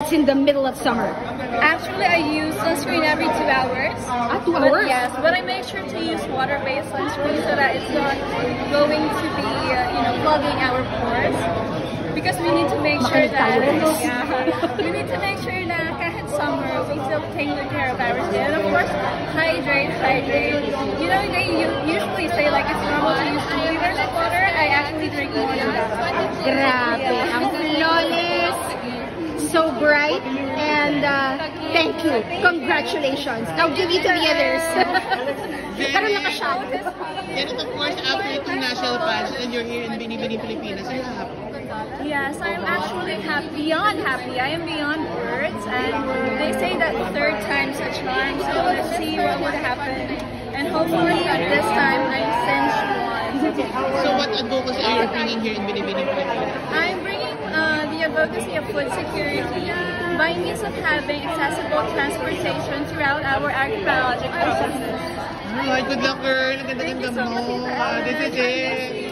It's in the middle of summer. Actually, I use sunscreen every 2 hours. 2 hours? Yes, but I make sure to use water-based sunscreen so that it's not going to be, clogging our pores. Because we need to make sure that, we need to make sure that kahit summer, we still take good care of our skin. And of course, hydrate. You know, they usually say like it's normal to use 2 liters of water. I actually drink more than that. Grabe, ang flawless, so bright, and thank you. Congratulations. I'll give you to the others. Pero nakashot. And of course, after international pageant and you're here in Binibini, Pilipinas, are you happy? Yes, I'm actually beyond happy. I am beyond words, and they say that third time's a charm, so let's see what would happen. And hopefully at this time, I cinch one. So what advocacy are you bringing here in Binibini, Pilipinas? I'm bringing the advocacy of food security by means of having accessible transportation throughout our archaeological systems. Alright, good luck girl. Ganda-ganda mo. This is it.